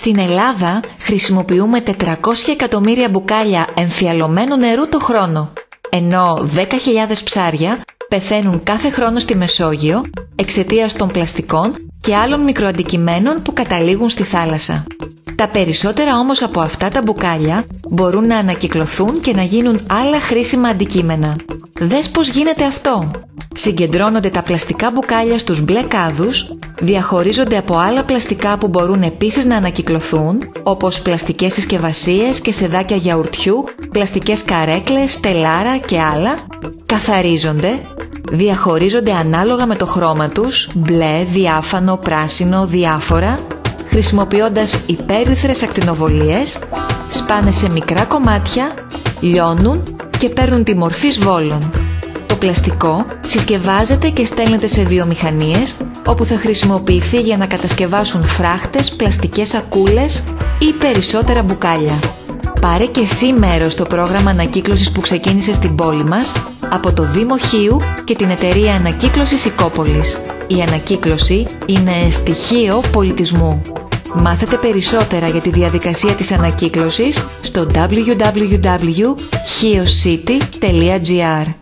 Στην Ελλάδα χρησιμοποιούμε 400 εκατομμύρια μπουκάλια εμφιαλωμένου νερού το χρόνο, ενώ 10.000 ψάρια πεθαίνουν κάθε χρόνο στη Μεσόγειο εξαιτίας των πλαστικών και άλλων μικροαντικειμένων που καταλήγουν στη θάλασσα. Τα περισσότερα όμως από αυτά τα μπουκάλια μπορούν να ανακυκλωθούν και να γίνουν άλλα χρήσιμα αντικείμενα. Δες πώς γίνεται αυτό. Συγκεντρώνονται τα πλαστικά μπουκάλια στους μπλε κάδους, διαχωρίζονται από άλλα πλαστικά που μπορούν επίσης να ανακυκλωθούν, όπως πλαστικές συσκευασίες και σεδάκια γιαουρτιού, πλαστικές καρέκλες, τελάρα και άλλα, καθαρίζονται, διαχωρίζονται ανάλογα με το χρώμα τους, μπλε, διάφανο, πράσινο, διάφορα, χρησιμοποιώντας υπέρυθρες ακτινοβολίες, σπάνε σε μικρά κομμάτια, λιώνουν και παίρνουν τη μορφή σβόλων. Το πλαστικό συσκευάζεται και στέλνεται σε βιομηχανίες όπου θα χρησιμοποιηθεί για να κατασκευάσουν φράχτες, πλαστικές σακούλες ή περισσότερα μπουκάλια. Πάρε και εσύ μέρος στο πρόγραμμα ανακύκλωσης που ξεκίνησε στην πόλη μας από το Δήμο Χίου και την εταιρεία ανακύκλωσης Οικόπολης. Η ανακύκλωση είναι στοιχείο πολιτισμού. Μάθετε περισσότερα για τη διαδικασία της ανακύκλωσης στο www.hiocity.gr.